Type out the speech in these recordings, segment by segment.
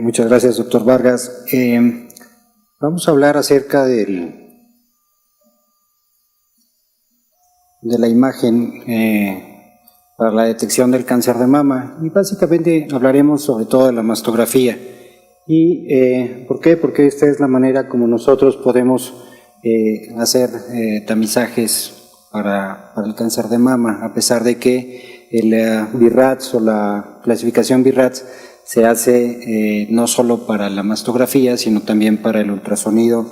Muchas gracias, doctor Vargas. Vamos a hablar acerca de la imagen para la detección del cáncer de mama, y básicamente hablaremos sobre todo de la mastografía. ¿Y por qué? Porque esta es la manera como nosotros podemos hacer tamizajes para el cáncer de mama, a pesar de que el BI-RADS o la clasificación BI-RADS se hace no solo para la mastografía, sino también para el ultrasonido,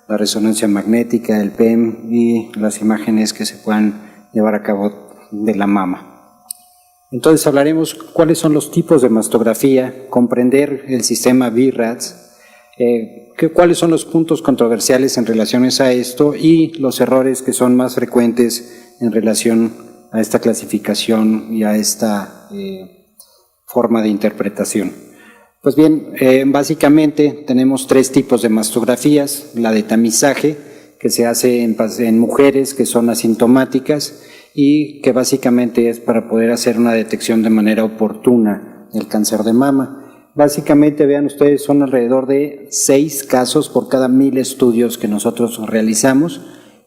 la resonancia magnética, el PEM y las imágenes que se puedan llevar a cabo de la mama. Entonces hablaremos cuáles son los tipos de mastografía, comprender el sistema BI-RADS, cuáles son los puntos controversiales en relación a esto y los errores que son más frecuentes en relación a esta clasificación y a esta forma de interpretación. Pues bien, básicamente tenemos tres tipos de mastografías: la de tamizaje, que se hace en mujeres que son asintomáticas y que básicamente es para poder hacer una detección de manera oportuna del cáncer de mama. Básicamente, vean ustedes, son alrededor de 6 casos por cada 1000 estudios que nosotros realizamos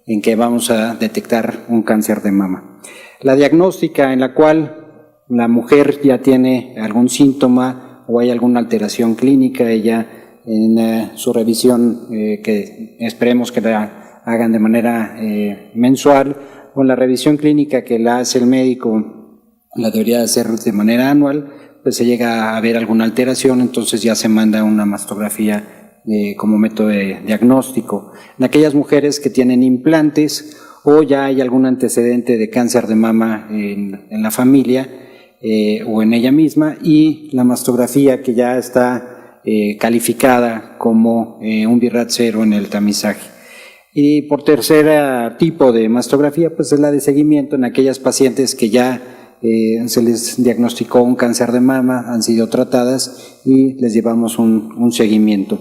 en que vamos a detectar un cáncer de mama. La diagnóstica, en la cual la mujer ya tiene algún síntoma o hay alguna alteración clínica, ella en su revisión que esperemos que la hagan de manera mensual, o en la revisión clínica que la hace el médico, la debería hacer de manera anual, pues se llega a ver alguna alteración, entonces ya se manda una mastografía como método de diagnóstico. En aquellas mujeres que tienen implantes o ya hay algún antecedente de cáncer de mama en la familia o en ella misma, y la mastografía que ya está calificada como un BI-RADS 0 en el tamizaje. Y por tercer tipo de mastografía, pues es la de seguimiento en aquellas pacientes que ya se les diagnosticó un cáncer de mama, han sido tratadas y les llevamos un seguimiento.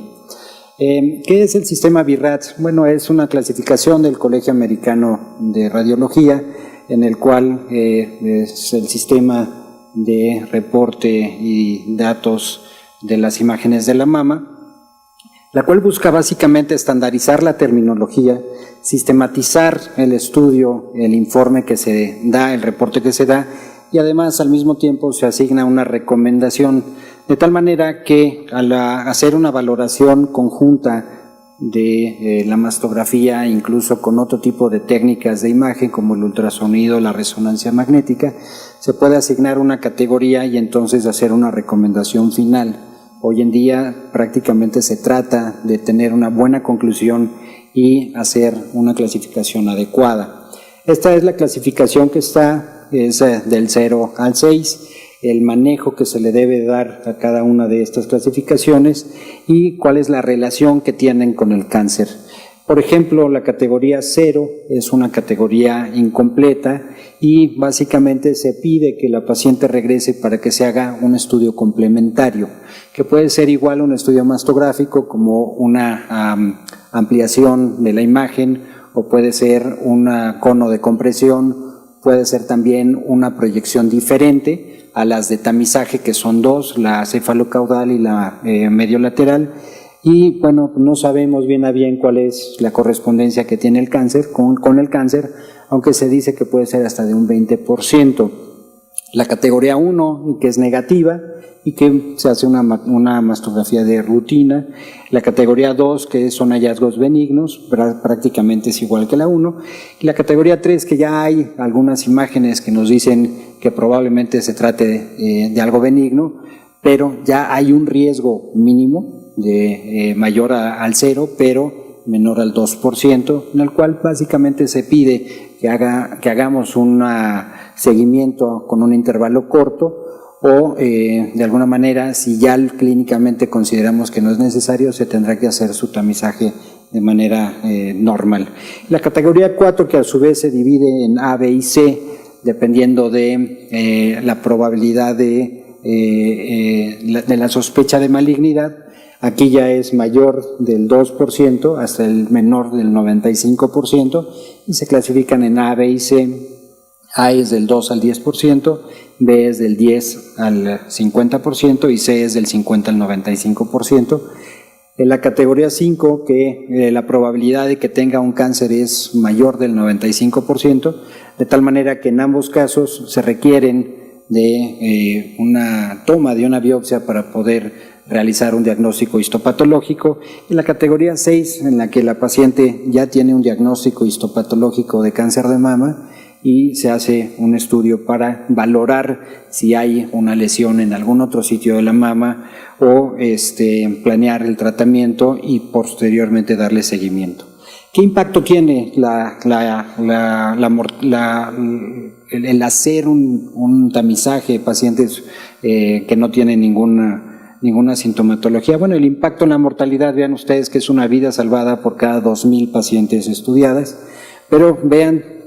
¿Qué es el sistema BI-RADS? Bueno, es una clasificación del Colegio Americano de Radiología, en el cual es el sistema de reporte y datos de las imágenes de la mama, la cual busca básicamente estandarizar la terminología, sistematizar el estudio, el informe que se da, el reporte que se da, y además al mismo tiempo se asigna una recomendación, de tal manera que al hacer una valoración conjunta de la mastografía, incluso con otro tipo de técnicas de imagen como el ultrasonido, la resonancia magnética, se puede asignar una categoría y entonces hacer una recomendación final. Hoy en día prácticamente se trata de tener una buena conclusión y hacer una clasificación adecuada. Esta es la clasificación que está, es del 0 al 6, el manejo que se le debe dar a cada una de estas clasificaciones y cuál es la relación que tienen con el cáncer. Por ejemplo, la categoría 0 es una categoría incompleta y básicamente se pide que la paciente regrese para que se haga un estudio complementario, que puede ser igual un estudio mastográfico como una ampliación de la imagen, o puede ser un cono de compresión, puede ser también una proyección diferente a las de tamizaje, que son 2, la cefalocaudal y la mediolateral. Y bueno, no sabemos bien a bien cuál es la correspondencia que tiene el cáncer con el cáncer, aunque se dice que puede ser hasta de un 20%. La categoría 1, que es negativa y que se hace una mastografía de rutina. La categoría 2, que son hallazgos benignos, prácticamente es igual que la 1. Y la categoría 3, que ya hay algunas imágenes que nos dicen que probablemente se trate de algo benigno, pero ya hay un riesgo mínimo de mayor al 0, pero menor al 2%, en el cual básicamente se pide que hagamos un seguimiento con un intervalo corto, o de alguna manera, si ya clínicamente consideramos que no es necesario, se tendrá que hacer su tamizaje de manera normal. La categoría 4, que a su vez se divide en A, B y C, dependiendo de la probabilidad de la sospecha de malignidad. Aquí ya es mayor del 2% hasta el menor del 95%, y se clasifican en A, B y C. A es del 2 al 10%, B es del 10 al 50% y C es del 50 al 95%. En la categoría 5, que la probabilidad de que tenga un cáncer es mayor del 95%, de tal manera que en ambos casos se requieren de una toma de una biopsia para poder realizar un diagnóstico histopatológico. En la categoría 6, en la que la paciente ya tiene un diagnóstico histopatológico de cáncer de mama y se hace un estudio para valorar si hay una lesión en algún otro sitio de la mama o planear el tratamiento y posteriormente darle seguimiento. ¿Qué impacto tiene el hacer un tamizaje de pacientes que no tienen ninguna sintomatología? Bueno, el impacto en la mortalidad, vean ustedes que es una vida salvada por cada 2,000 pacientes estudiadas, pero vean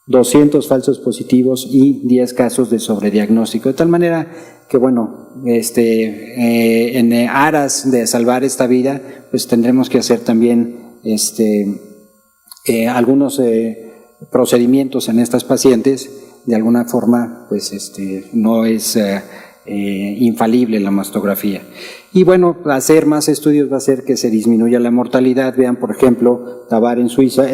200 falsos positivos y 10 casos de sobrediagnóstico, de tal manera que, bueno, en aras de salvar esta vida, pues tendremos que hacer también algunos procedimientos en estas pacientes. De alguna forma, pues no es infalible la mastografía. Y bueno, hacer más estudios va a hacer que se disminuya la mortalidad. Vean, por ejemplo, Tabar en Suecia,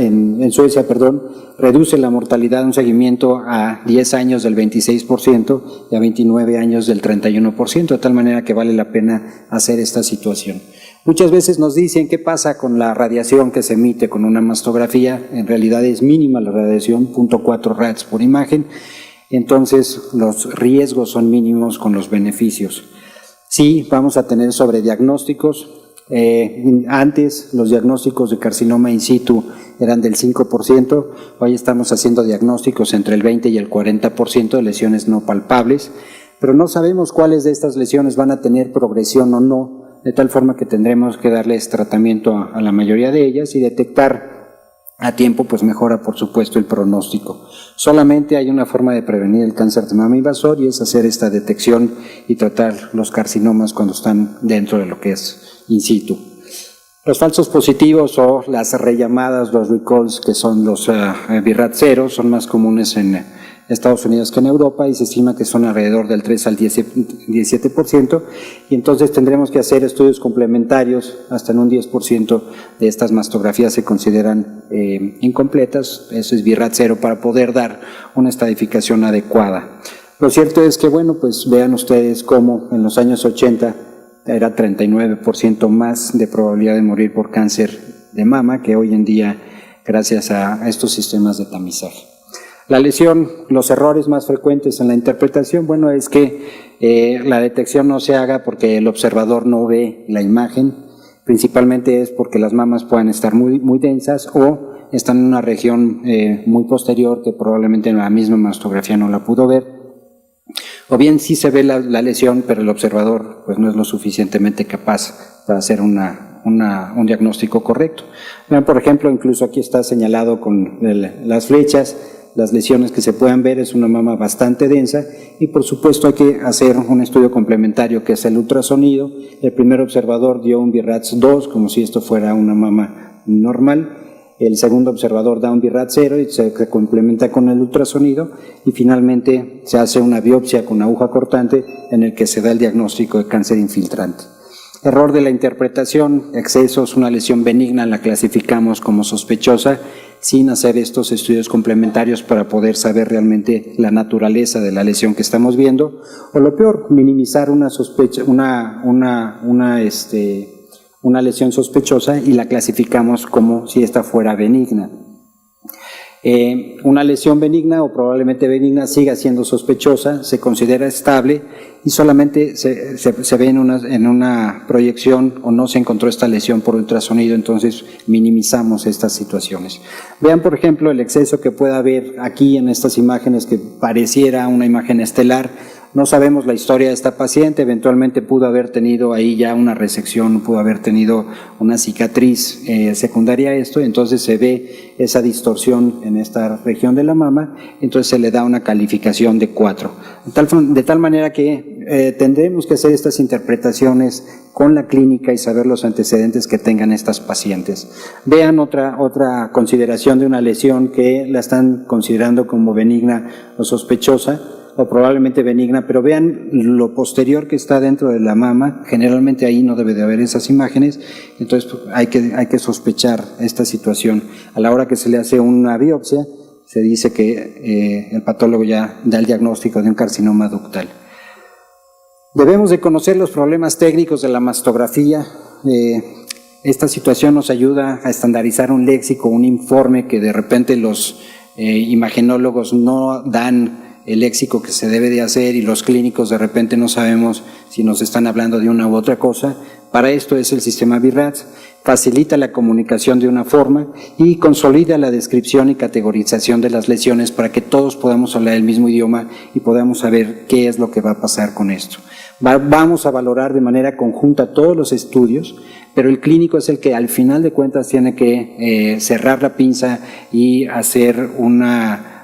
reduce la mortalidad de un seguimiento a 10 años del 26% y a 29 años del 31%, de tal manera que vale la pena hacer esta situación. Muchas veces nos dicen qué pasa con la radiación que se emite con una mastografía. En realidad es mínima la radiación, 0.4 rads por imagen. Entonces los riesgos son mínimos con los beneficios. Sí, vamos a tener sobrediagnósticos. Antes los diagnósticos de carcinoma in situ eran del 5%, hoy estamos haciendo diagnósticos entre el 20 y el 40% de lesiones no palpables, pero no sabemos cuáles de estas lesiones van a tener progresión o no, de tal forma que tendremos que darles tratamiento a la mayoría de ellas y detectar a tiempo, pues mejora por supuesto el pronóstico. Solamente hay una forma de prevenir el cáncer de mama invasor y es hacer esta detección y tratar los carcinomas cuando están dentro de lo que es in situ. Los falsos positivos o las rellamadas, los recalls, que son los BRAF 0, son más comunes en Estados Unidos que en Europa y se estima que son alrededor del 3 al 17%, y entonces tendremos que hacer estudios complementarios. Hasta en un 10% de estas mastografías se consideran incompletas, eso es BRAF 0, para poder dar una estadificación adecuada. Lo cierto es que, bueno, pues vean ustedes cómo en los años 80 era 39% más de probabilidad de morir por cáncer de mama que hoy en día gracias a estos sistemas de tamizaje. La lesión, los errores más frecuentes en la interpretación, bueno, es que la detección no se haga porque el observador no ve la imagen, principalmente es porque las mamas puedan estar muy densas o están en una región muy posterior que probablemente en la misma mastografía no la pudo ver, o bien sí se ve la lesión, pero el observador pues no es lo suficientemente capaz para hacer un diagnóstico correcto. Vean, por ejemplo, incluso aquí está señalado con las flechas, las lesiones que se puedan ver. Es una mama bastante densa y por supuesto hay que hacer un estudio complementario que es el ultrasonido. El primer observador dio un BRAF 2 como si esto fuera una mama normal. El segundo observador da un BRAF 0 y se complementa con el ultrasonido y finalmente se hace una biopsia con aguja cortante en el que se da el diagnóstico de cáncer infiltrante. Error de la interpretación, excesos, una lesión benigna la clasificamos como sospechosa sin hacer estos estudios complementarios para poder saber realmente la naturaleza de la lesión que estamos viendo, o lo peor, minimizar una sospecha, una lesión sospechosa y la clasificamos como si esta fuera benigna. Una lesión benigna o probablemente benigna siga siendo sospechosa, se considera estable y solamente se ve en una proyección o no se encontró esta lesión por ultrasonido, entonces minimizamos estas situaciones. Vean, por ejemplo, el exceso que pueda haber aquí en estas imágenes que pareciera una imagen estelar. No sabemos la historia de esta paciente, eventualmente pudo haber tenido ahí ya una resección, pudo haber tenido una cicatriz secundaria a esto, entonces se ve esa distorsión en esta región de la mama, entonces se le da una calificación de 4. De tal manera que tendremos que hacer estas interpretaciones con la clínica y saber los antecedentes que tengan estas pacientes. Vean otra consideración de una lesión que la están considerando como benigna o sospechosa, o probablemente benigna, pero vean lo posterior que está dentro de la mama. Generalmente ahí no debe de haber esas imágenes, entonces hay que sospechar esta situación. A la hora que se le hace una biopsia, se dice que el patólogo ya da el diagnóstico de un carcinoma ductal. Debemos de conocer los problemas técnicos de la mastografía. Esta situación nos ayuda a estandarizar un léxico, un informe que de repente los imagenólogos no dan el léxico que se debe de hacer y los clínicos de repente no sabemos si nos están hablando de una u otra cosa. Para esto es el sistema BI-RADS. Facilita la comunicación de una forma y consolida la descripción y categorización de las lesiones para que todos podamos hablar el mismo idioma y podamos saber qué es lo que va a pasar con esto. Vamos a valorar de manera conjunta todos los estudios, pero el clínico es el que al final de cuentas tiene que cerrar la pinza y hacer un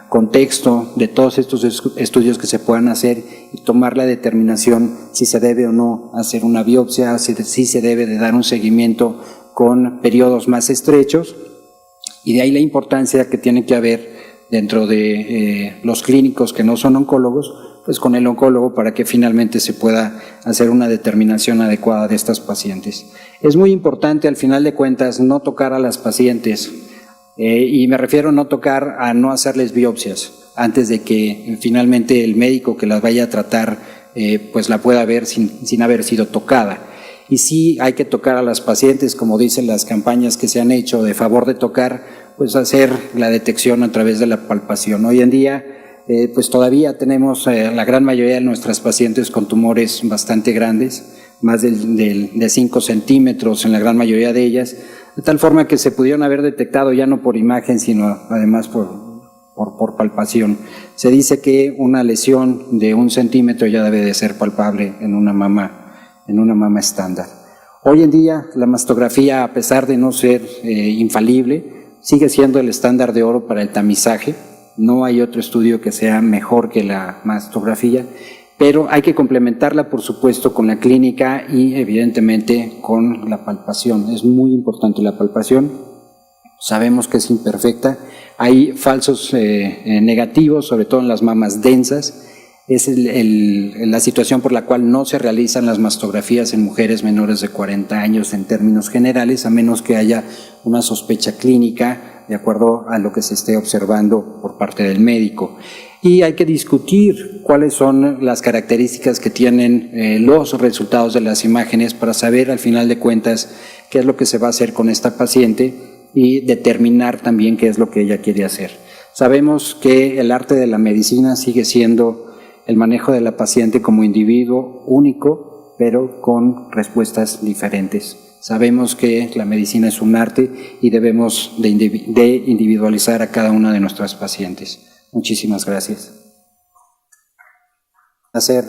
contexto de todos estos estudios que se puedan hacer y tomar la determinación si se debe o no hacer una biopsia, si se debe de dar un seguimiento con periodos más estrechos, y de ahí la importancia que tiene que haber dentro de los clínicos que no son oncólogos, pues con el oncólogo para que finalmente se pueda hacer una determinación adecuada de estas pacientes. Es muy importante al final de cuentas no tocar a las pacientes, y me refiero a no tocar, a no hacerles biopsias antes de que finalmente el médico que las vaya a tratar pues la pueda ver sin haber sido tocada. Y sí hay que tocar a las pacientes, como dicen las campañas que se han hecho de favor de tocar, pues hacer la detección a través de la palpación. Hoy en día pues todavía tenemos la gran mayoría de nuestras pacientes con tumores bastante grandes, más de 5 centímetros en la gran mayoría de ellas, de tal forma que se pudieron haber detectado ya no por imagen, sino además por palpación. Se dice que una lesión de 1 centímetro ya debe de ser palpable en una mama estándar. Hoy en día la mastografía, a pesar de no ser infalible, sigue siendo el estándar de oro para el tamizaje. No hay otro estudio que sea mejor que la mastografía, pero hay que complementarla, por supuesto, con la clínica y evidentemente con la palpación. Es muy importante la palpación. Sabemos que es imperfecta. Hay falsos negativos, sobre todo en las mamas densas. Es la situación por la cual no se realizan las mastografías en mujeres menores de 40 años en términos generales, a menos que haya una sospecha clínica de acuerdo a lo que se esté observando por parte del médico. Y hay que discutir cuáles son las características que tienen los resultados de las imágenes para saber al final de cuentas qué es lo que se va a hacer con esta paciente y determinar también qué es lo que ella quiere hacer. Sabemos que el arte de la medicina sigue siendo el manejo de la paciente como individuo único, pero con respuestas diferentes. Sabemos que la medicina es un arte y debemos de individualizar a cada una de nuestras pacientes. Muchísimas gracias. Hacer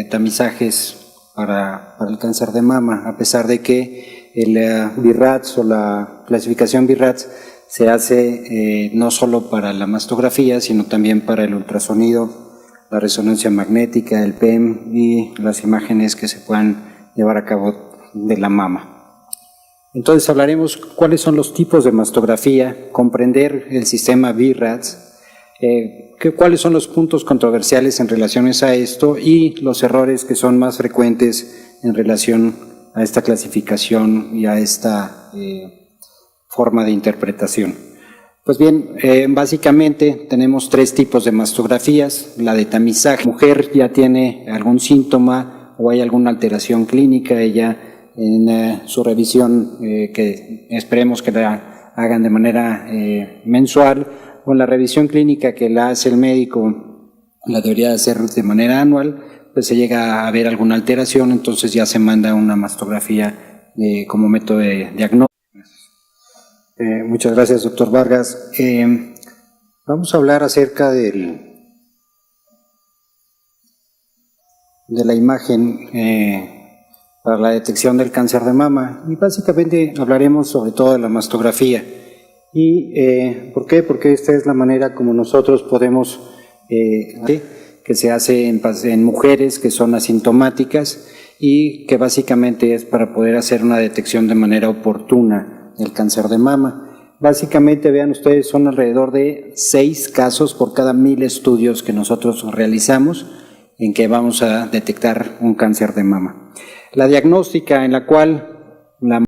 tamizajes para el cáncer de mama, a pesar de que el BI-RADS o la clasificación BI-RADS se hace no solo para la mastografía, sino también para el ultrasonido, la resonancia magnética, el PEM y las imágenes que se puedan llevar a cabo de la mama. Entonces hablaremos cuáles son los tipos de mastografía, comprender el sistema BI-RADS, cuáles son los puntos controversiales en relación a esto y los errores que son más frecuentes en relación a esta clasificación y a esta forma de interpretación. Pues bien, básicamente tenemos 3 tipos de mastografías. La de tamizaje, la mujer ya tiene algún síntoma o hay alguna alteración clínica, ella en su revisión que esperemos que la hagan de manera mensual, o en la revisión clínica que la hace el médico, la debería hacer de manera anual, pues se llega a ver alguna alteración, entonces ya se manda una mastografía como método de diagnóstico. Muchas gracias, doctor Vargas. Vamos a hablar acerca de la imagen para la detección del cáncer de mama y básicamente hablaremos sobre todo de la mastografía. ¿Y por qué? Porque esta es la manera como nosotros podemos que que se hace en mujeres que son asintomáticas y que básicamente es para poder hacer una detección de manera oportuna del cáncer de mama. Básicamente, vean ustedes, son alrededor de 6 casos por cada 1000 estudios que nosotros realizamos en que vamos a detectar un cáncer de mama. La diagnóstica en la cual la